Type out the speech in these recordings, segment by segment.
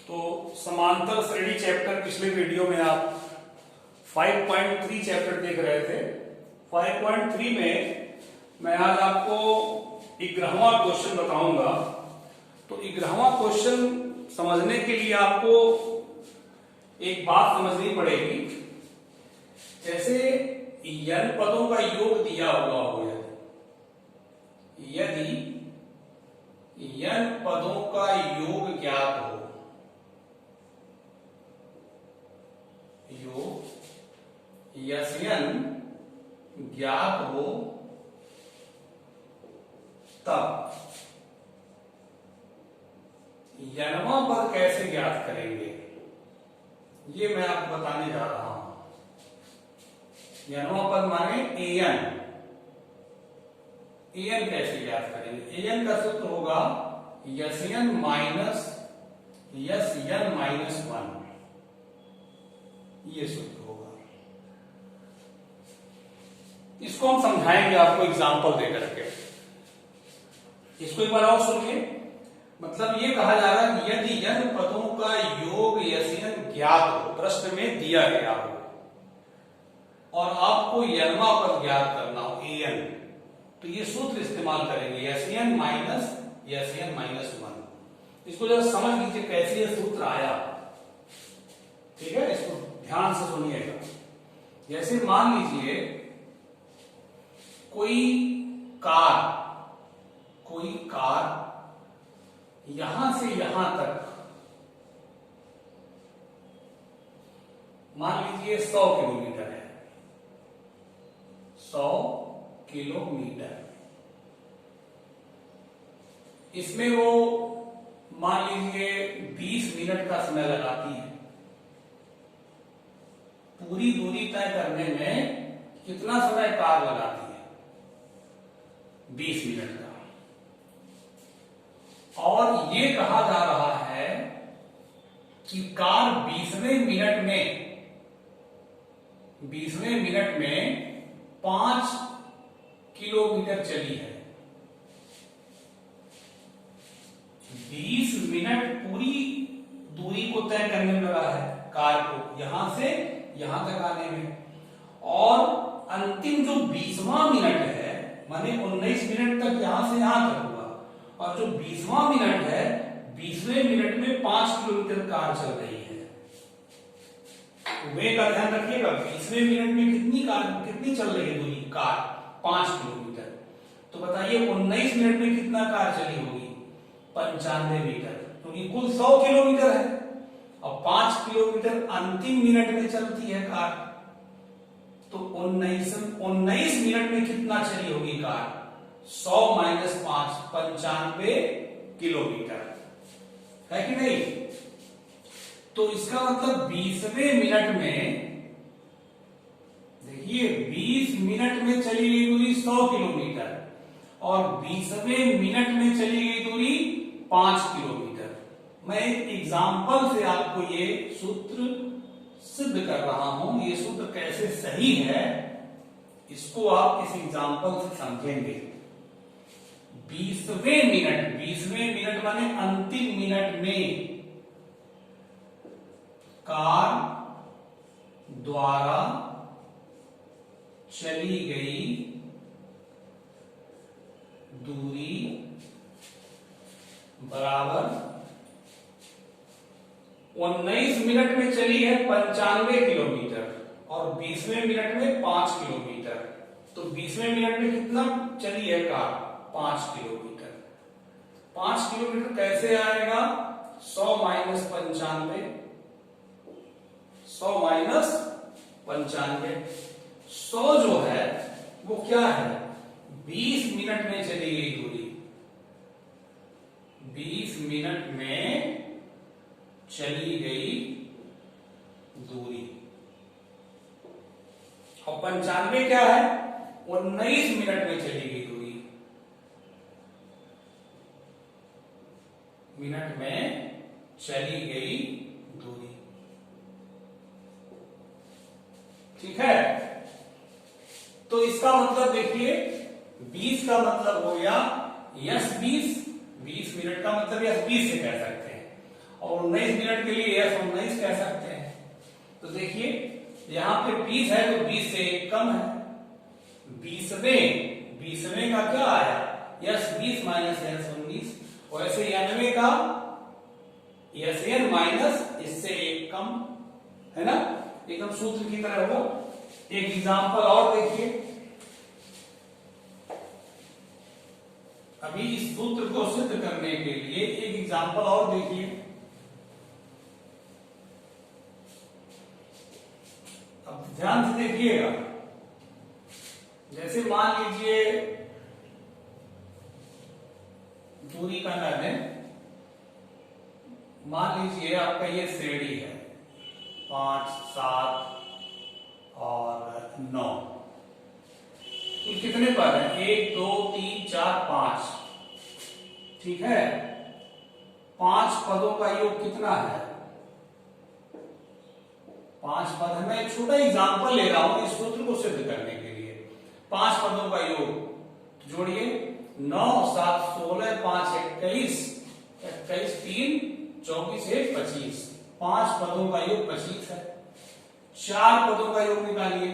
तो समांतर श्रेणी चैप्टर पिछले वीडियो में आप 5.3 चैप्टर देख रहे थे। 5.3 में मैं आज आपको 11वां क्वेश्चन बताऊंगा। तो 11वां क्वेश्चन समझने के लिए आपको एक बात समझनी पड़ेगी। जैसे n पदों का योग दिया हुआ हो, यदि n पदों का योग ज्ञात हो, यन ज्ञात हो, तब यनवा पद कैसे ज्ञात करेंगे, ये मैं आपको बताने जा रहा हूं। यनवा पद माने an कैसे ज्ञात करेंगे। an का सूत्र होगा यन माइनस यन माइनस 1, ये सूत्र होगा। इसको हम समझाएंगे आपको एग्जांपल देकर के। इसको एक बार और सुनिए। मतलब ये कहा जा रहा है यदि n पदों का योग यन ज्ञात हो, प्रश्न में दिया गया हो, और आपको यनवा पद ज्ञात करना हो an, तो ये सूत्र इस्तेमाल करेंगे यन माइनस यन माइनस 1। इसको जरा समझ लीजिए कैसे ये सूत्र आया। ठीक है, इसको ध्यान से सुनिएगा। जैसे मान लीजिए कोई कार यहां से यहां तक, मान लीजिए 100 किलोमीटर है, 100 किलोमीटर। इसमें वो मान लीजिए 20 मिनट का समय लगाती है। पूरी दूरी तय करने में कितना समय कार लगाती है? 20 मिनट का। और ये कहा जा रहा है कि कार 20वें मिनट में 5 किलोमीटर चली है। 20 मिनट पूरी दूरी को तय करने में लगा है कार को, यहां से यहां तक आने में। और अंतिम जो 20वां मिनट है, माने 19 मिनट तक यहां से यहां तक हुआ, और जो 20वां मिनट है, 20वें मिनट में 5 किलोमीटर कार चल रही है। वे का ध्यान रखिएगा, 20वें मिनट में कितनी चल रही है दूरी कार? 5 किलोमीटर। तो बताइए 19 मिनट में कितना कार चली होगी? 95 मीटर, क्योंकि कुल 100 किलोमीटर है और 5 किलोमीटर अंतिम मिनट में चलती है कार। तो 19 मिनट में कितना चली होगी कार? 100 माइनस 5, 95 किलोमीटर, है कि नहीं? तो इसका मतलब 20वें मिनट में, देखिए 20 मिनट में चली गई दूरी 100 किलोमीटर और 20वें मिनट में चली गई दूरी 5 किलोमीटर। मैं एक एग्जाम्पल से आपको ये सूत्र सिद्ध कर रहा हूं। ये सूत्र कैसे सही है, इसको आप इस एग्जाम्पल से समझेंगे। 20वें मिनट माने अंतिम मिनट में कार द्वारा चली गई दूरी बराबर 19 मिनट में चली है 95 किलोमीटर और 20वें मिनट में 5 किलोमीटर। तो 20वें मिनट में कितना चली है कार? 5 किलोमीटर। 5 किलोमीटर कैसे आएगा? 100 माइनस 95, 100 माइनस 95। 100 जो है वो क्या है? 20 मिनट में चली गई दूरी, 20 मिनट में चली गई दूरी। और 95 क्या है? 19 मिनट में चली गई दूरी। मिनट में चली गई दूरी। ठीक है, तो इसका मतलब देखिए 20 का मतलब हो गया यस 20 मिनट का मतलब यस 20 से कह सकते हैं। और 19 मिनट के लिए यस 19 कह सकते हैं। तो देखिए यहाँ पे 20 है तो 20 से 1 कम है, 20वें का क्या आया, यस 20 माइनस यस 19। वैसे 91 का यस एन माइनस इससे 1 कम, है ना, एकदम सूत्र की तरह होगा। एक एग्जांपल और देखिए, अभी इस सूत्र को सिद्ध करने के लिए एक एग्जांपल और देखिए। अब ध्यान से देखिएगा, जैसे मान लीजिए दूरी का नाम है, मान लीजिए आपका ये श्रेणी है 5, 7 और 9, तो कितने पद है, 1 2 3 4 5, ठीक है। 5 पदों का योग कितना है, 5 पद है। मैं एक छोटा एग्जांपल ले रहा हूं इस सूत्र को सिद्ध करने के लिए। 5 पदों का योग जोड़िए, 9 7 16 5 21, 21 3 24 1 25, 5 पदों का योग 25 है। 4 पदों का योग निकालिए,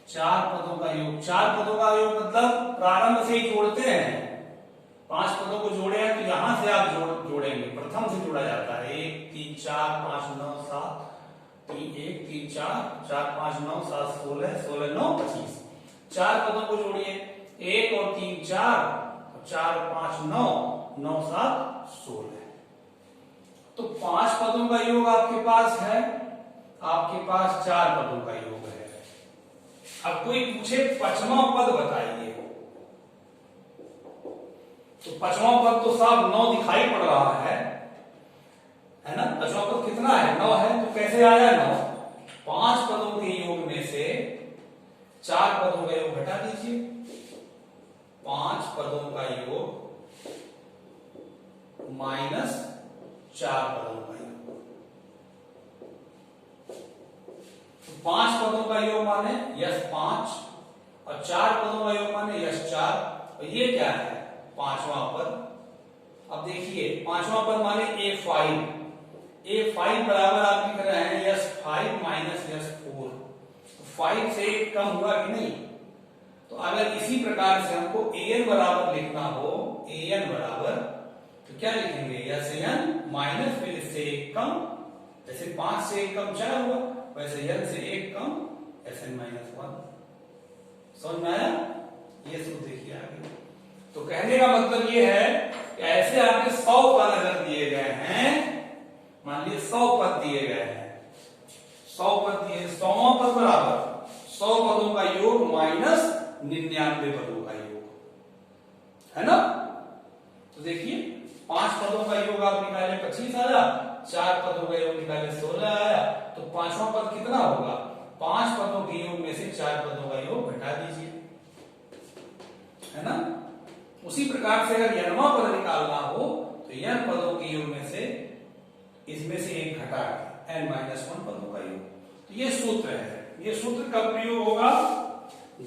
4 पदों का योग, 4 पदों का योग मतलब प्रारंभ से ही जोड़ते हैं। 5 पदों को जोड़े हैं तो यहां से आप जोड़ेंगे, प्रथम से जोड़ा जाता है। 1 3 4 5 9 7 3 1 3 4 4 5 9 7 16 16 9 25। 4 पदों को जोड़िए, 1 और 3 4, 4 5 9 9 7 16। तो 5 पदों का योग आपके पास है, आपके पास 4 पदों का योग है। अब कोई पूछे 5वां पद बताइए, तो 5वां पद तो साफ 9 दिखाई पड़ रहा है ना। 5वां पद कितना है, 9 है। तो कैसे आया 9, 5 पदों के योग में से 4 पदों का योग घटा दीजिए। 5 पदों का योग माइनस 4 पदों का योग। 5 पदों का योग माने यस 5 और 4 पदों का योग माने यस 4। और ये क्या है, 5वां पद। अब देखिए 5वां पद माने a5 बराबर आप लिख रहे हैं यस 5 माइनस यस 4। 5 से 1 कम हुआ कि नहीं। तो अगर इसी प्रकार से हमको an बराबर लिखना हो, an बराबर तो क्या लिखेंगे, यस n माइनस फिर इससे 1 कम, जैसे 5 से 1 कम 4 हुआ, वैसे n से 1 कम sn माइनस 1। समझ में आया, ये सूत्र देखिए आगे। तो कहने का मतलब ये है कि ऐसे आपके 100 पद अगर दिए गए हैं, मान लीजिए 100 पद दिए गए हैं, 100 पद दिए, 100वां पद बराबर 100 पदों का योग माइनस 99 पदों का योग, है ना। तो देखिए 5 पदों का योग आप निकाले 25 आया, 4 पदों का योग निकाले 16 आया। तो 5वां पद कितना होगा, 5 पदों के योग में से 4 पदों का योग घटा दीजिए, है ना। उसी प्रकार से अगर n वां पद निकालना हो तो n पदों के योग में से इसमें से 1 घटा n माइनस 1 पदों का योग। तो ये सूत्र है। ये सूत्र कब प्रयोग होगा,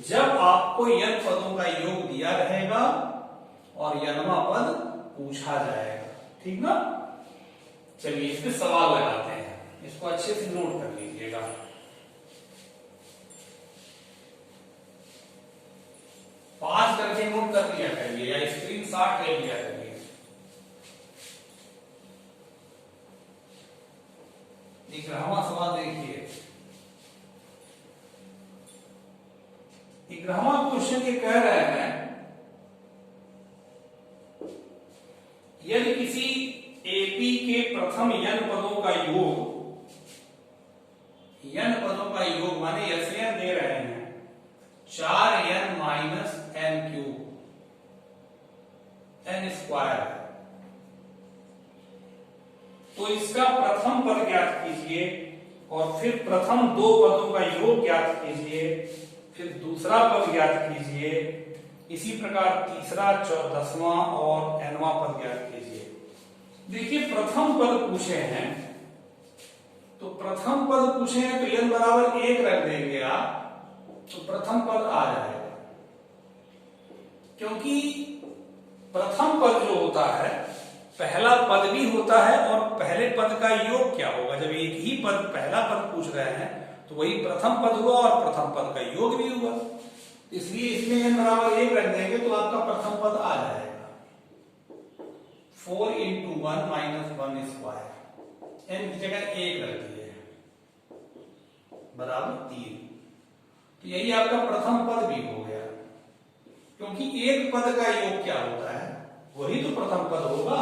जब आपको n पदों का योग दिया रहेगा और n वां पद पूछा जाएगा, ठीक ना। चलिए इस पे सवाल लगाते हैं, इसको अच्छे से नोट कर लीजिएगा। पास करके नोट कर लिया करिए या स्क्रीन शॉट ले लिया करिए। 11वां सवाल देखिए। 11वां क्वेश्चन ये कह रहे हैं, यदि किसी एपी के प्रथम n पदों का योग, n पदों का योग माने SN दे रहे हैं 4n minus n cube n square, तो इसका प्रथम पद ज्ञात कीजिए और फिर प्रथम 2 पदों का योग ज्ञात कीजिए, फिर दूसरा पद ज्ञात कीजिए, इसी प्रकार तीसरा, 10वां और nवां पद ज्ञात कीजिए। देखिए प्रथम पद पूछे हैं, तो प्रथम पद पूछे हैं तो n बराबर 1 रख देंगे आप, तो प्रथम पद आ जाएगा। क्योंकि प्रथम पद जो होता है पहला पद भी होता है और पहले पद का योग क्या होगा। जब एक ही पद पहला पद पूछ रहे हैं तो वही प्रथम पद हुआ और प्रथम पद का योग भी हुआ, इसलिए इसमें n बराबर 1 रख देंगे तो आपका प्रथम पद आ जाएगा 4 × 1 - 1 स्क्वायर, n की जगह 1 रख दिए बराबर 3। तो यही आपका प्रथम पद भी हो गया, क्योंकि एक पद का योग क्या होता है, वही तो प्रथम पद होगा।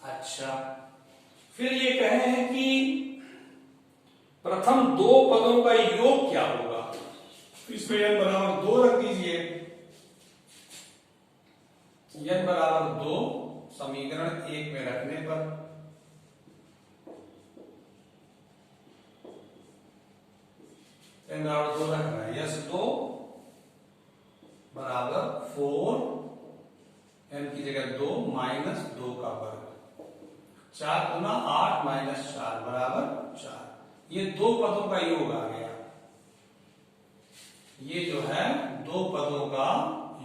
अच्छा, फिर ये कहे हैं कि प्रथम दो पदों का योग क्या होगा, इसमें n बराबर 2 रख दीजिए। n बराबर 2 समीकरण 1 में रखने पर n बराबर 2 रखना है, यस 2 बराबर 4, n की जगह 2 माइनस 2 का वर्ग, 4 गुना 8 माइनस 4 बराबर 4। ये दो पदों का योग आ गया, ये जो है दो पदों का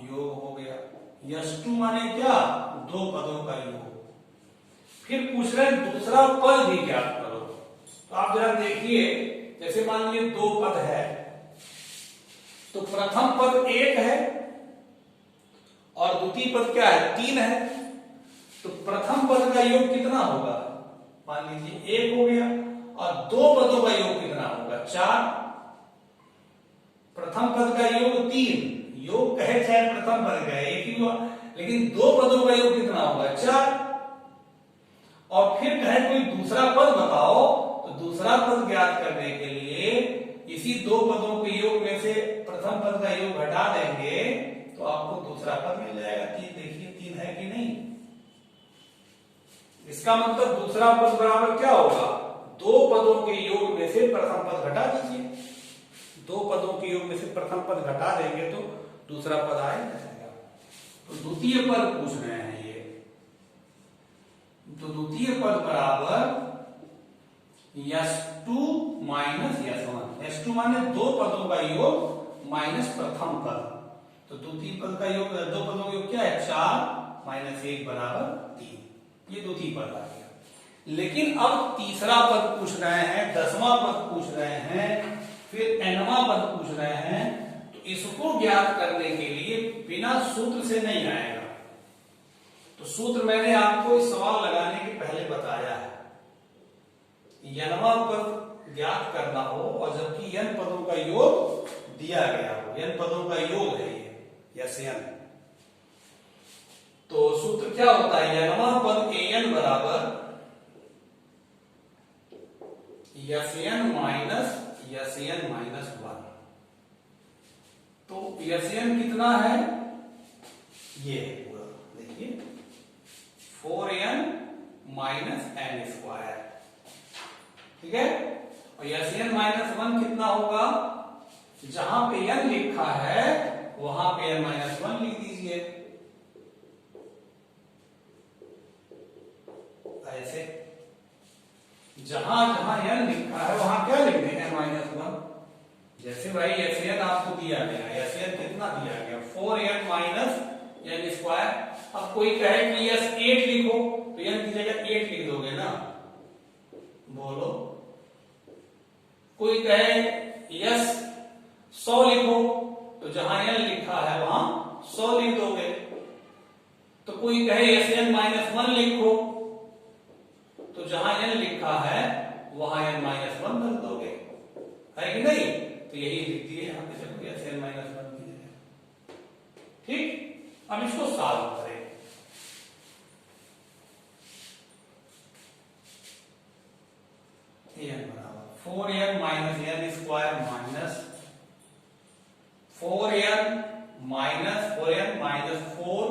योग हो गया। यस2 माने क्या, दो पदों का योग। फिर पूछ रहे हैं दूसरा पद भी ज्ञात करो। तो आप जरा देखिए, जैसे मान लीजिए दो पद है तो प्रथम पद 1 है और द्वितीय पद क्या है, 3 है। तो प्रथम पद का योग कितना होगा, मान लीजिए 1 हो गया, और दो पदों का योग कितना होगा, 4। प्रथम पद का योग 3, योग कहे चाहे प्रथम पद का 1 ही हुआ, लेकिन दो पदों का योग कितना होगा, 4। और फिर कहे कोई दूसरा पद बताओ, तो दूसरा पद ज्ञात करने के लिए इसी दो पदों के योग में से प्रथम पद का योग घटा देंगे तो आपको दूसरा पद मिल जाएगा। 3 देखिए 3 है कि नहीं, इसका मतलब दूसरा पद बराबर क्या होगा, दो पदों के योग में से प्रथम पद घटा दीजिए। दो पदों के योग में से प्रथम पद घटा देंगे तो दूसरा पद आ जाएगा। तो द्वितीय पद पूछ रहे हैं ये, तो द्वितीय पद बराबर यस2 माइनस यस1। यस2 माने दो पदों का योग माइनस प्रथम पद, तो द्वितीय पद का योग, दो पदों का योग क्या है, 4 माइनस 1 बराबर 3। ये द्वितीय पद आ गया। लेकिन अब तीसरा पद पूछ रहे हैं, 10वां पद पूछ रहे हैं, फिर nवां पद पूछ रहे हैं। तो इसको ज्ञात करने के लिए बिना सूत्र से नहीं आएगा। तो सूत्र मैंने आपको इस सवाल लगाने के पहले बताया है। nवां पद ज्ञात करना हो और जबकि n पदों का योग दिया गया हो, n पदों का योग है ये, यस n, तो सूत्र क्या होता है, nवां पद an बराबर Sn माइनस Sn माइनस 1। तो Sn कितना है, ये है पूरा, देखिए 4n माइनस n स्क्वायर, ठीक है। और Sn माइनस 1 कितना होगा, जहां पे n लिखा है वहां पे n माइनस 1 लिख दीजिए, ऐसे जहां जहां n लिखा है वहां क्या लिख दें, n माइनस 1। जैसे भाई Sn आपको दिया गया, Sn कितना दिया गया, 4n माइनस n स्क्वायर। अब कोई कहे कि यस 8 लिखो, तो n की जगह 8 लिख दोगे ना, बोलो। कोई कहे यस 100 लिखो, तो जहां n लिखा है वहां 100 लिख दोगे। तो कोई कहे Sn माइनस 1 लिखो, तो जहां n लिखा है वहां n माइनस 1 रख दोगे, है कि नहीं। तो यही लिखती है यहाँ पे, चलो Sn माइनस 1 की जगह, ठीक। अब इसको सॉल्व करें। n बराबर 4n minus n square minus 4n minus 4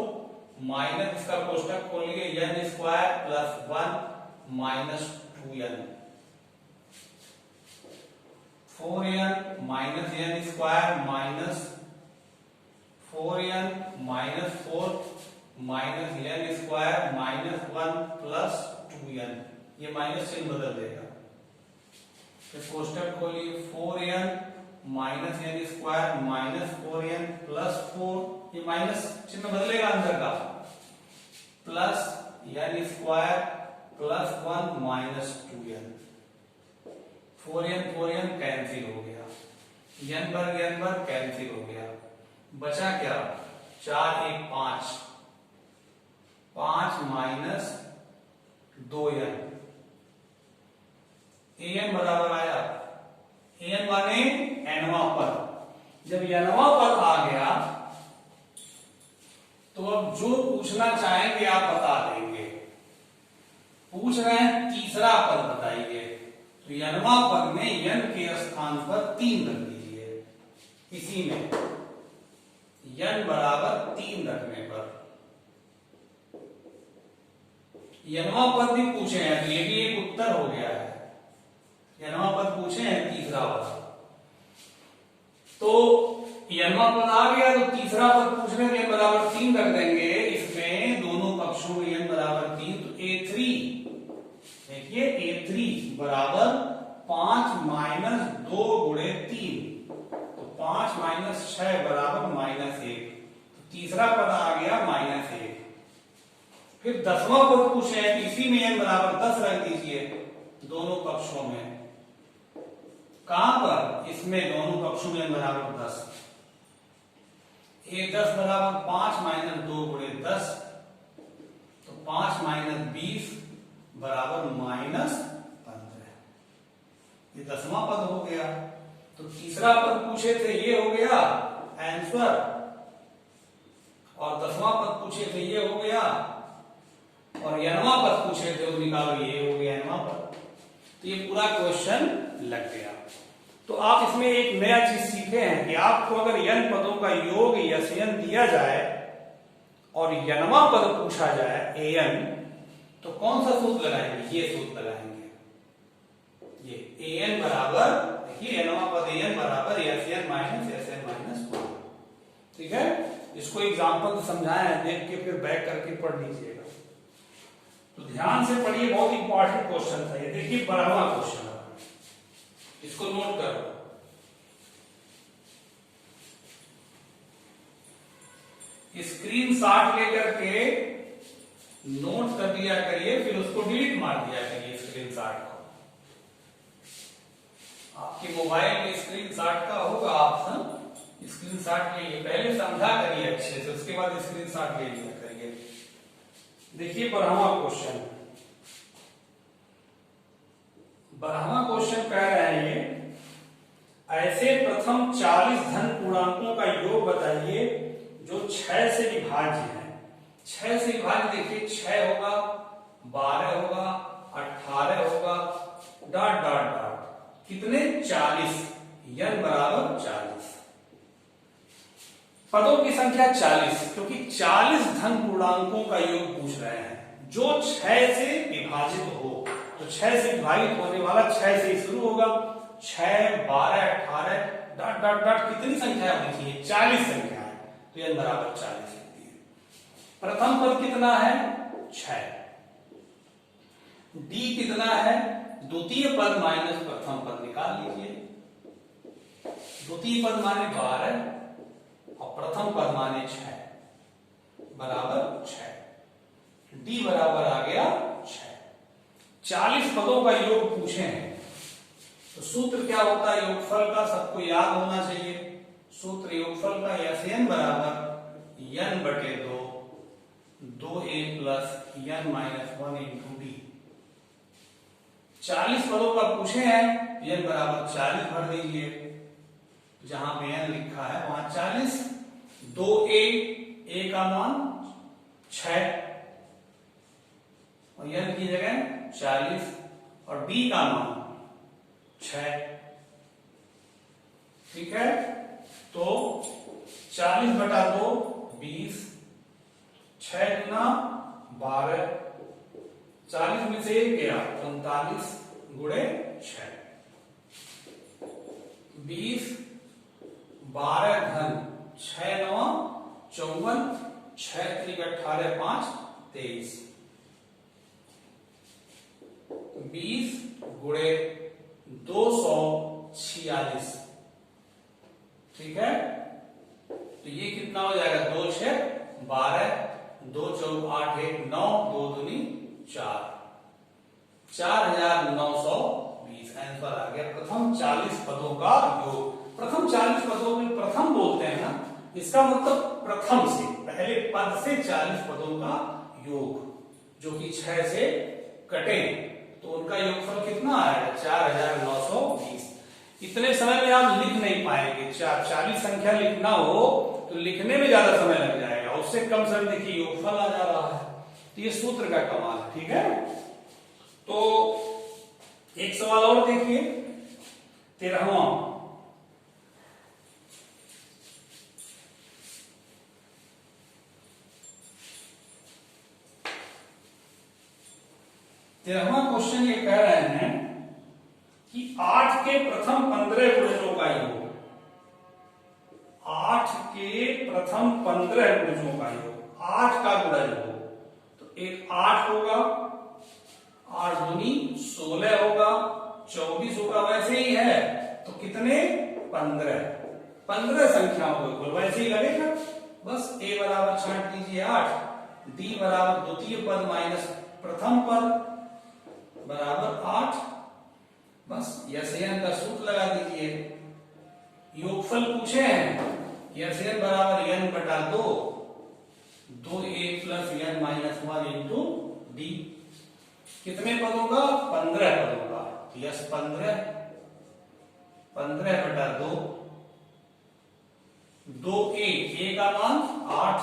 minus इसका कोष्टक खोलिए n square plus 1 minus 2n, 4n minus n square minus 4n minus 4 minus n square minus 1 plus 2n, ये माइनस चिन्ह बदल देगा। फिर कोष्टक खोलिए 4n minus n square minus 4n plus 4, ये minus चिन्ह बदलेगा अंदर का, plus n square plus 1 minus 2n, 4n cancel हो गया, n वर्ग कैंसिल हो गया, बचा क्या 4 1 5, 5 माइनस 2n, an बराबर आया, an माने nवां पद। जब nवां पद आ गया तो अब जो पूछना चाहेंगे आप बता देंगे। पूछ रहे हैं तीसरा पद बताइए, तो nवां पद में n के स्थान पर 3 रख दीजिए। इसी में n बराबर 3 रखने पर nवां पद भी पूछे हैं, तो ये भी एक उत्तर हो गया है। nवां पद पूछे हैं तीसरा वाला, तो nवां पद आ गया तो तीसरा पद पूछने में n बराबर 3 रख देंगे। इसमें दोनों पक्षों में n बराबर 3, तो a3 देखिए a3 बराबर 5 माइनस 2 गुणे 3, तो 5 माइनस 6 बराबर माइनस 1, तो तीसरा पद आ गया माइनस 1। फिर 10वां पद पूछे हैं, इसी में n बराबर 10 रख दीजिए दोनों पक्षों में। कहां पर? इसमें दोनों पक्षों में n बराबर 10, a10 बराबर 5 माइनस 2 गुणे 10, तो 5 माइनस 20 बराबर माइनस 15। ये 10वां पद हो गया। तो तीसरा पद पूछे थे ये हो गया आंसर, और 10वां पद पूछे थे ये हो गया, और nवां पद पूछे थे वो निकालो ये हो गया nवां पद। तो ये पूरा क्वेश्चन लग गया। तो आप इसमें एक नया चीज सीखे हैं कि आपको अगर n पदों का योग Sn दिया जाए और nवां पद पूछा जाए an, तो कौन सा सूत्र लगाएंगे? ये सूत्र लगाएंगे, ये an बराबर, देखिए nवां पद an बराबर Sn माइनस Sn माइनस 1। ठीक है, इसको एग्जाम्पल समझाया है, देख के फिर बैक करके पढ़ लीजिएगा। तो ध्यान से पढ़िए, बहुत इंपॉर्टेंट क्वेश्चन था ये। देखिए 12वां क्वेश्चन, इसको नोट करो। स्क्रीनशॉट लेकर के नोट कर दिया करिए, फिर उसको डिलीट मार दिया करिए स्क्रीनशॉट को। आपके मोबाइल में स्क्रीनशॉट का होगा ऑप्शन, स्क्रीनशॉट ले लिए, पहले समझा करिए अच्छे से, उसके बाद स्क्रीनशॉट ले लिया करिए। देखिए 12वां क्वेश्चन, 12वां क्वेश्चन कह रहे हैं ये, ऐसे प्रथम 40 धन पूर्णांकों का योग बताइए जो 6 से विभाज्य है। 6 से विभाज्य देखिए 6 होगा, 12 होगा, 18 होगा, डॉट डॉट डॉट, कितने 40, n बराबर 40। पदों की संख्या 40, क्योंकि 40 धन पूर्णांकों का योग पूछ रहे हैं जो 6 से विभाजित हो। तो 6 से विभाजित होने वाला 6 से ही शुरू होगा, 6, 12, 18, डॉट डॉट डॉट, कितनी संख्या होनी चाहिए? 40 संख्या है, तो n बराबर 40 होती है। प्रथम पद कितना है? 6। d कितना है? द्वितीय पद माइनस प्रथम पद, निकाल लीजिए। द्वितीय पद माने 12 और प्रथम पद माने 6 बराबर 6, d बराबर आ गया 6। 40 पदों का योग पूछे हैं, तो सूत्र क्या होता है योगफल का? सबको याद होना चाहिए। सूत्र योगफल का Sn बराबर n बटे 2, 2a plus n minus 1 into D. 40 पदों का पूछे हैं, n बराबर 40 भर दीजिए, जहां पे n लिखा है वहां 40, 2a, a का मान 6 और n की जगह 40, और b का मान 6। ठीक है, तो 40 बटा 2 20, 6 गुना 12, 40 में से 1 गया 39 गुणे 6, 20, 12 धन 6 9 54, 6 3 18 5 23, 20 गुणे 246। ठीक है, तो ये कितना हो जाएगा? 2 6 12, 2 4 8 1 9, 2 दूनी 4920। आंसर आ गया प्रथम 40 पदों का योग। प्रथम 40 पदों में प्रथम बोलते हैं ना, इसका मतलब प्रथम से पहले पद से 40 पदों का योग, जो कि 6 से कटे तो उनका योगफल कितना आएगा 4920। इतने समय में आप लिख नहीं पाएंगे, 40 संख्या लिखना हो तो लिखने में ज्यादा समय लग जाएगा, उससे कम समय देखिए योगफल आ जा रहा है। तो ये सूत्र का कमाल है, ठीक है। तो एक सवाल और देखिए 13वां। क्वेश्चन ये कह रहे हैं कि 8 के प्रथम 15 गुणजों का योग, 8 के प्रथम 15 गुणजों का योग, 8 का गुणज हो तो एक 8 होगा, 8 दूनी 16 होगा, 24 होगा, वैसे ही है तो कितने 15 संख्याओं को कुल वैसे ही लगेगा। बस a बराबर छांट दीजिए 8, d बराबर द्वितीय पद माइनस प्रथम पद बराबर 8, बस यशयन का सूत्र लगा दीजिए। योगफल पूछे हैं, यशयन बराबर n बटा 2, 2a plus n minus 1 into D. कितने पदों का 15 पदों का, यस 15 बटा 2, 2a का मान 8,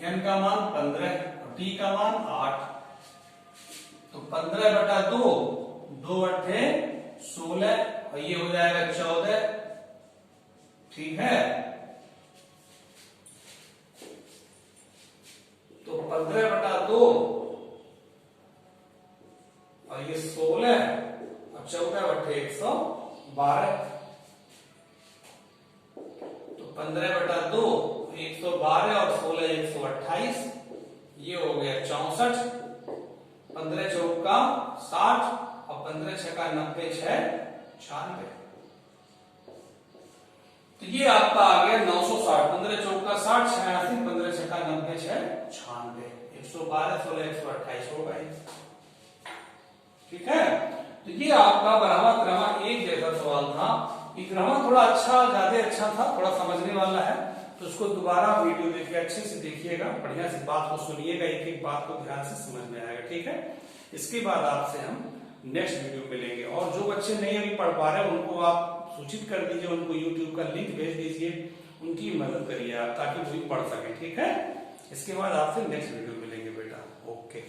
n का मान 15, d का मान 8, तो 15 बटा 2, 2 अट्ठे 16 और ये हो जाएगा 14, ठीक है। तो 15 बटा 2 और ये 16 और 14 बटे 112, तो 15 बटा 2 112 और 16 128, ये हो गया 64, 15 चौका 60 और 15 छक्का 90, 96। तो ये आपका आ गया 960, 15 चौका 60, 86, 15 छक्का 90, 96, 112, 16 128 होगा, ठीक है। तो ये आपका बराबर क्रमांक 1 जैसा सवाल था। ये क्रमांक थोड़ा ज्यादा अच्छा था, थोड़ा समझने वाला है, तो उसको दोबारा वीडियो देखिए, अच्छे से देखिएगा, बढ़िया से बात को सुनिएगा, एक एक बात को ध्यान से समझ में आएगा, ठीक है। इसके बाद आपसे हम नेक्स्ट वीडियो में लेंगे। और जो बच्चे नहीं अभी पढ़ पा रहे उनको आप सूचित कर दीजिए, उनको यूट्यूब का लिंक भेज दीजिए, उनकी मदद करिए आप, ताकि वो भी पढ़ सके, ठीक है। इसके बाद आपसे नेक्स्ट वीडियो मिलेंगे बेटा, ओके।